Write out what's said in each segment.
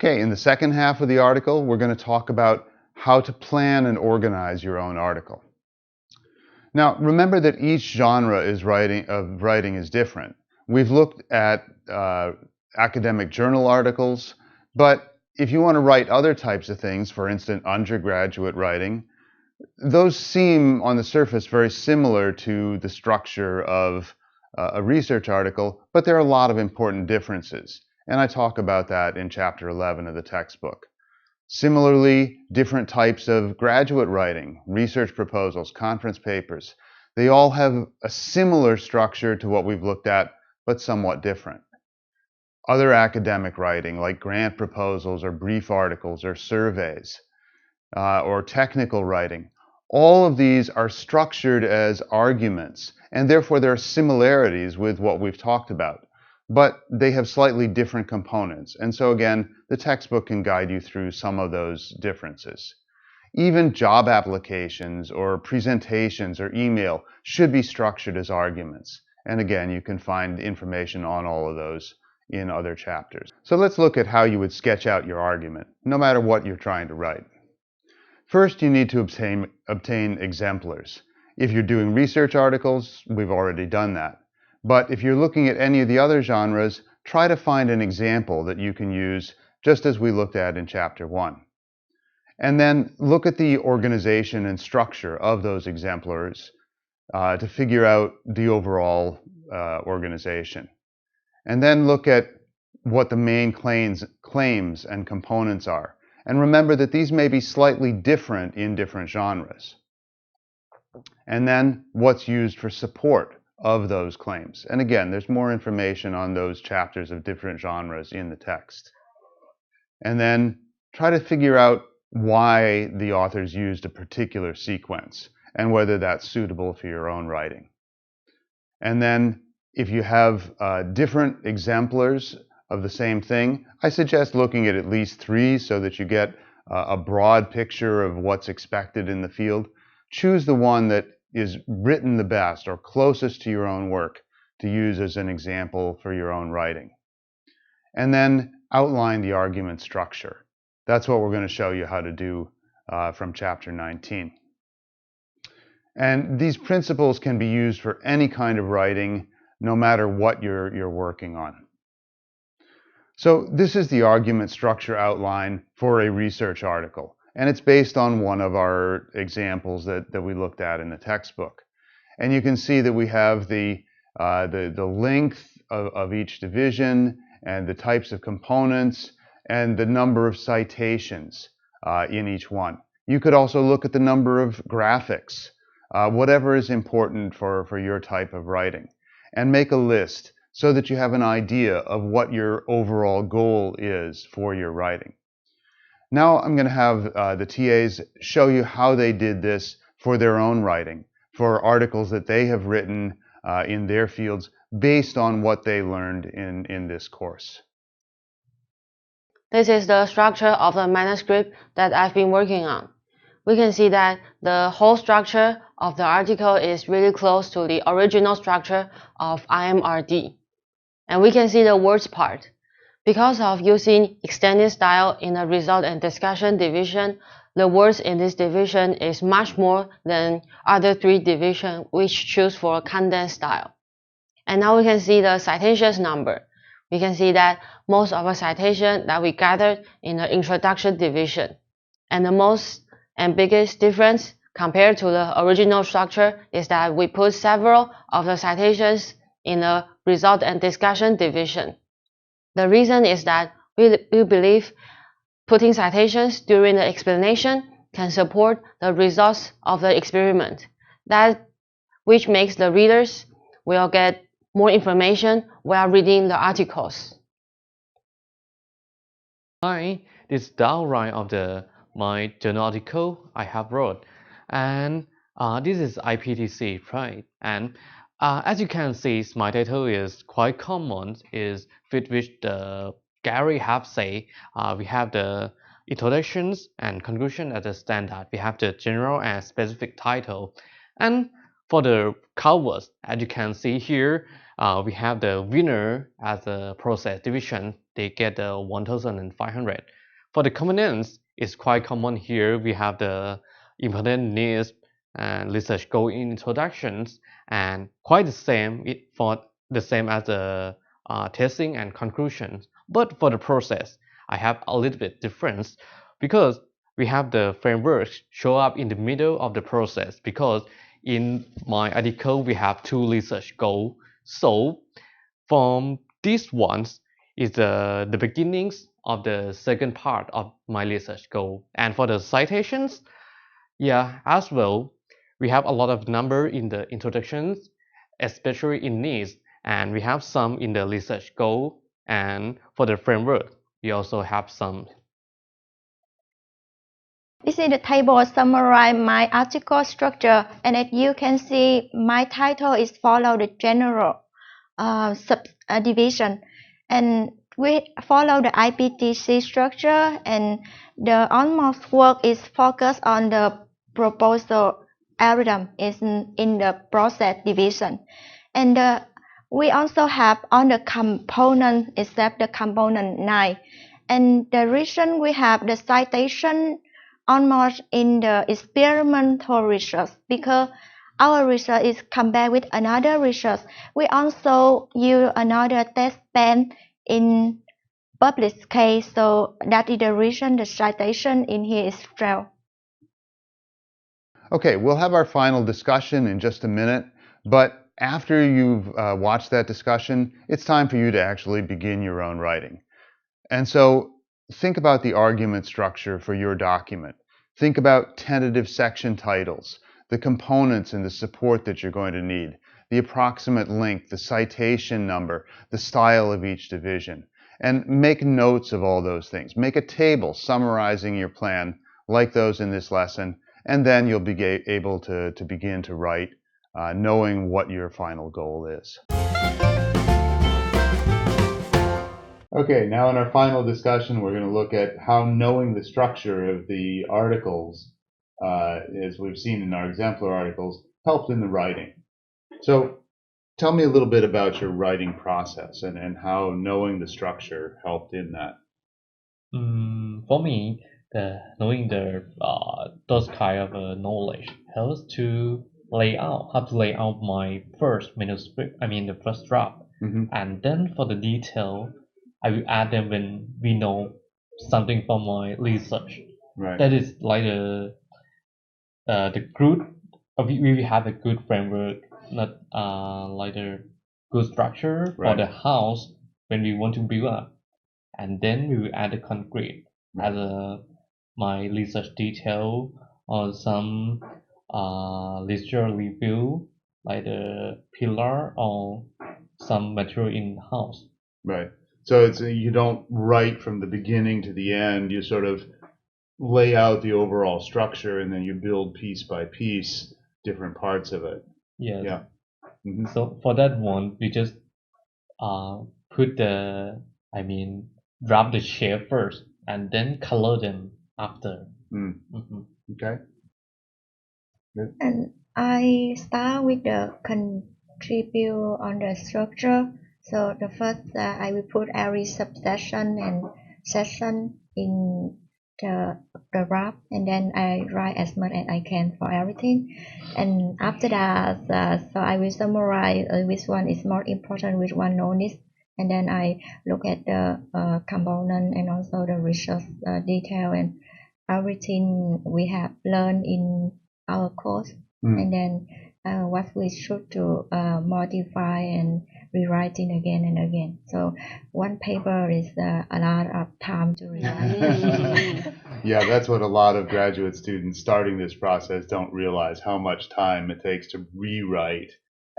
Okay, in the second half of the article, we're going to talk about how to plan and organize your own article. Now, remember that each genre of writing is different. We've looked at academic journal articles, but if you want to write other types of things, for instance, undergraduate writing, those seem on the surface very similar to the structure of a research article, but there are a lot of important differences. And I talk about that in chapter 11 of the textbook. Similarly, different types of graduate writing, research proposals, conference papers, they all have a similar structure to what we've looked at, but somewhat different. Other academic writing, like grant proposals or brief articles or surveys, or technical writing, all of these are structured as arguments, and therefore there are similarities with what we've talked about. But they have slightly different components. And so again, the textbook can guide you through some of those differences. Even job applications or presentations or email should be structured as arguments. And again, you can find information on all of those in other chapters. So let's look at how you would sketch out your argument, no matter what you're trying to write. First, you need to obtain exemplars. If you're doing research articles, we've already done that. But if you're looking at any of the other genres, try to find an example that you can use just as we looked at in chapter 1. And then look at the organization and structure of those exemplars to figure out the overall organization. And then look at what the main claims and components are. And remember that these may be slightly different in different genres. And then what's used for support of those claims. And again, there's more information on those chapters of different genres in the text. And then try to figure out why the authors used a particular sequence and whether that's suitable for your own writing. And then if you have different exemplars of the same thing, I suggest looking at least 3 so that you get a broad picture of what's expected in the field. Choose the one that is written the best or closest to your own work to use as an example for your own writing. And then outline the argument structure. That's what we're going to show you how to do from chapter 19. And these principles can be used for any kind of writing, no matter what you're working on. So this is the argument structure outline for a research article. And it's based on one of our examples that we looked at in the textbook. And you can see that we have the length of each division and the types of components and the number of citations in each one. You could also look at the number of graphics, whatever is important for your type of writing, and make a list so that you have an idea of what your overall goal is for your writing. Now I'm going to have the TAs show you how they did this for their own writing, for articles that they have written in their fields based on what they learned in this course. This is the structure of the manuscript that I've been working on. We can see that the whole structure of the article is really close to the original structure of IMRD. And we can see the words part. Because of using extended style in the result and discussion division, the words in this division is much more than other 3 divisions which choose for condensed style. And now we can see the citations number. We can see that most of the citation that we gathered in the introduction division. And the most and biggest difference compared to the original structure is that we put several of the citations in the result and discussion division. The reason is that we believe putting citations during the explanation can support the results of the experiment, which makes the readers will get more information while reading the articles. Hi, this is the outline of my journal article I have wrote, and this is IPTC, right? And as you can see, my title is quite common, is with which the Gerry have say. We have the introductions and conclusion as a standard. We have the general and specific title. And for the covers, as you can see here, we have the winner as a process division. They get 1,500. for the components, it's quite common here. We have the important needs and research goal introductions, and quite the same for the same as the testing and conclusions. But for the process, I have a little bit difference because we have the framework show up in the middle of the process, because in my article we have two research goals. So from these ones is the beginnings of the second part of my research goal. And for the citations, yeah, as well, we have a lot of number in the introductions, especially in needs, and we have some in the research goal. And for the framework, we also have some. This is the table summarize my article structure, and as you can see, my title is follow the general subdivision, and we follow the IPTC structure, and the almost work is focused on the proposal algorithm is in the process division, and we also have on the component except the component 9, and the reason we have the citation almost in the experimental research, because our research is compared with another research. We also use another test band in published case, so that is the reason the citation in here is 12. Okay, we'll have our final discussion in just a minute, but after you've watched that discussion, it's time for you to actually begin your own writing. And so think about the argument structure for your document. Think about tentative section titles, the components and the support that you're going to need, the approximate length, the citation number, the style of each division, and make notes of all those things. Make a table summarizing your plan like those in this lesson, and then you'll be able to begin to write knowing what your final goal is. Okay, now in our final discussion, we're going to look at how knowing the structure of the articles, as we've seen in our exemplar articles, helped in the writing. So tell me a little bit about your writing process and how knowing the structure helped in that. For me, knowing those kind of knowledge helps to how to lay out my first manuscript, the first draft. And then for the detail, I will add them when we know something from my research. Right. That is like the good. We have a good framework, not like the good structure for the house when we want to build up, and then we will add the concrete as my research detail or some literature review, like the pillar or some material in the house. Right. So it's you don't write from the beginning to the end. You sort of lay out the overall structure, and then you build piece by piece different parts of it. Yes. Yeah. So for that one, we just put drop the shape first, and then color them after. Okay. Good. And I start with the contribute on the structure. So the first, I will put every subsection and section in the draft, and then I write as much as I can for everything. And after that, so I will summarize which one is more important, which one no need, and then I look at the component and also the research detail and everything we have learned in our course, and then what we should to modify and rewriting again and again. So one paper is a lot of time to rewrite. Yeah, that's what a lot of graduate students starting this process don't realize, how much time it takes to rewrite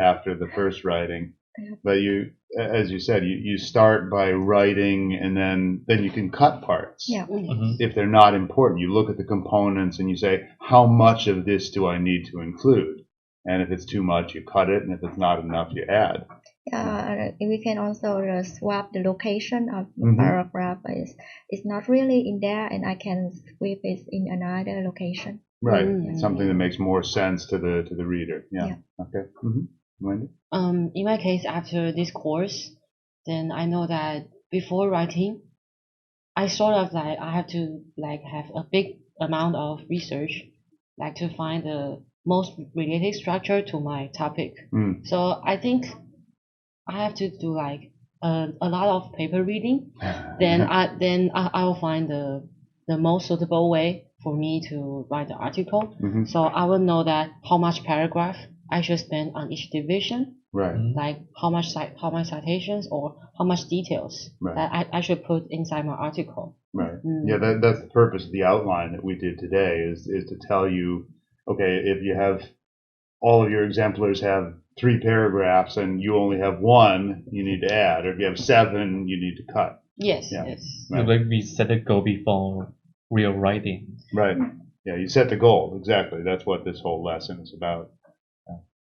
after the first writing. But you, as you said, you start by writing, and then you can cut parts. Yeah. If they're not important, you look at the components and you say, how much of this do I need to include? And if it's too much, you cut it, and if it's not enough, you add. We can also swap the location of the paragraph. It's not really in there, and I can swap it in another location. Right, something that makes more sense to the reader. Yeah. Okay. Wendy? In my case, after this course, then I know that before writing, I sort of like I have to like have a big amount of research, like to find the most related structure to my topic. So I think I have to do like a lot of paper reading. Then I will find the most suitable way for me to write the article. So I will know that how much paragraph I should spend on each division. Right. Like how much citations or how much details that I should put inside my article. Right. Yeah, that's the purpose of the outline that we did today is to tell you, okay, if you have all of your exemplars have 3 paragraphs and you only have 1, you need to add. Or if you have 7, you need to cut. Yes. Yeah. Yes. Right. Like we set a goal before real writing. Right. Yeah, you set the goal. Exactly. That's what this whole lesson is about.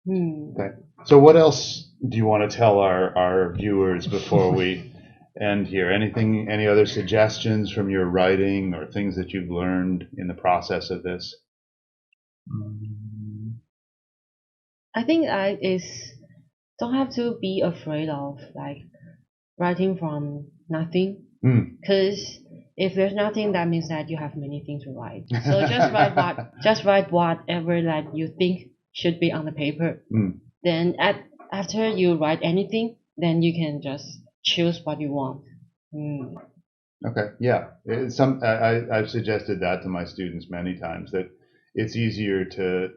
Okay. So what else do you want to tell our viewers before we end here? Any other suggestions from your writing or things that you've learned in the process of this? I think don't have to be afraid of like writing from nothing. Because if there's nothing, that means that you have many things to write. So just write whatever that you think should be on the paper. Then after you write anything, then you can just choose what you want. Okay, yeah. I've suggested that to my students many times, that it's easier to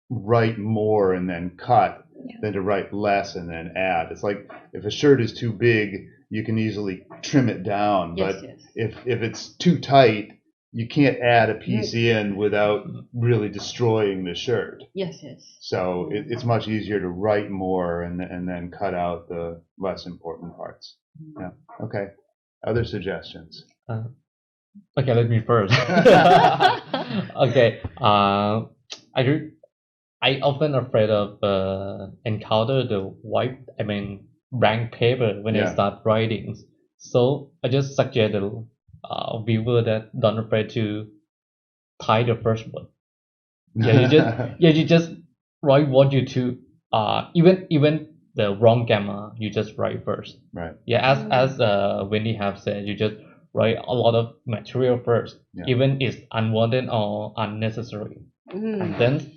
write more and then cut than to write less and then add. It's like if a shirt is too big, you can easily trim it down. But if it's too tight, you can't add a piece in without really destroying the shirt. Yes. So it's much easier to write more and then cut out the less important parts. Yeah. Okay. Other suggestions? Okay, let me first. Okay. I often afraid of encounter the blank paper when I start writing. So I just suggest the viewer that don't afraid to type the first word. You just write what you to even the wrong grammar you just write first. Right. Yeah, as Wendy have said, you just write a lot of material first, even it's unwanted or unnecessary, and then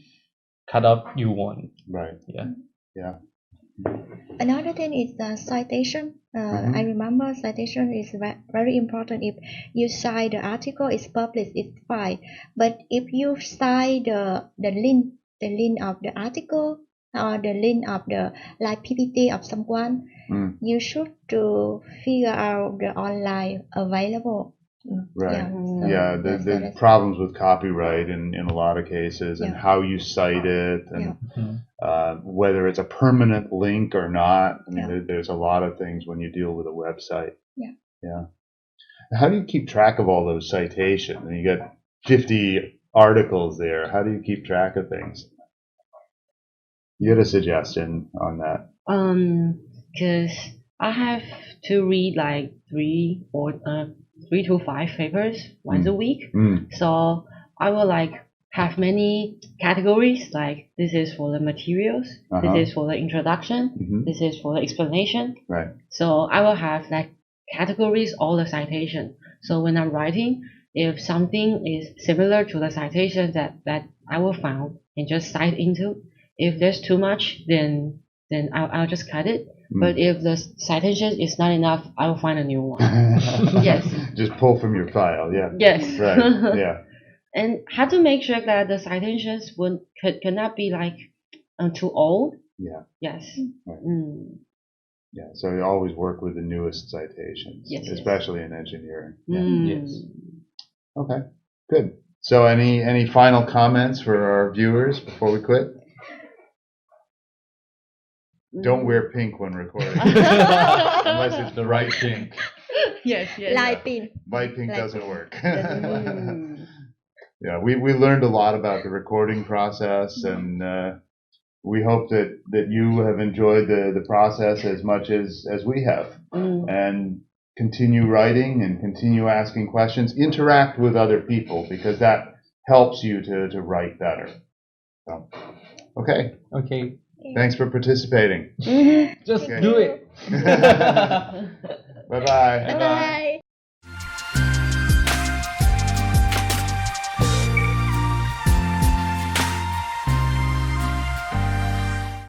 cut up you want. Right. Yeah. Another thing is the citation. I remember citation is very important. If you cite the article is published, it's fine. But if you cite the link of the article or the link of the like PPT of someone, you should to figure out the online available. Right. The problems with copyright in a lot of cases, and how you cite it, and whether it's a permanent link or not. I mean, there's a lot of things when you deal with a website. Yeah. How do you keep track of all those citations? And you got 50 articles there. How do you keep track of things? You had a suggestion on that? Because I have to read like 3 to 5 papers once a week. So I will like have many categories, like this is for the materials, this is for the introduction, this is for the explanation. Right. So I will have like categories, all the citation. So when I'm writing, if something is similar to the citation that I will find and just cite into, if there's too much, then I'll just cut it. But if the citation is not enough, I will find a new one. Yes. Just pull from your file. Yeah. Yes. Right. Yeah. And have to make sure that the citations cannot be like too old. Yeah. Yes. Right. Yeah. So you always work with the newest citations, especially in engineering. Yes. Okay. Good. So any final comments for our viewers before we quit? Don't wear pink when recording. Unless it's the right pink. Yes. Light pink. Light pink doesn't work. Yeah, we learned a lot about the recording process, and we hope that you have enjoyed the process as much as we have. And continue writing and continue asking questions. Interact with other people, because that helps you to write better. So, okay. Thanks for participating. Just do it. Bye-bye. Bye.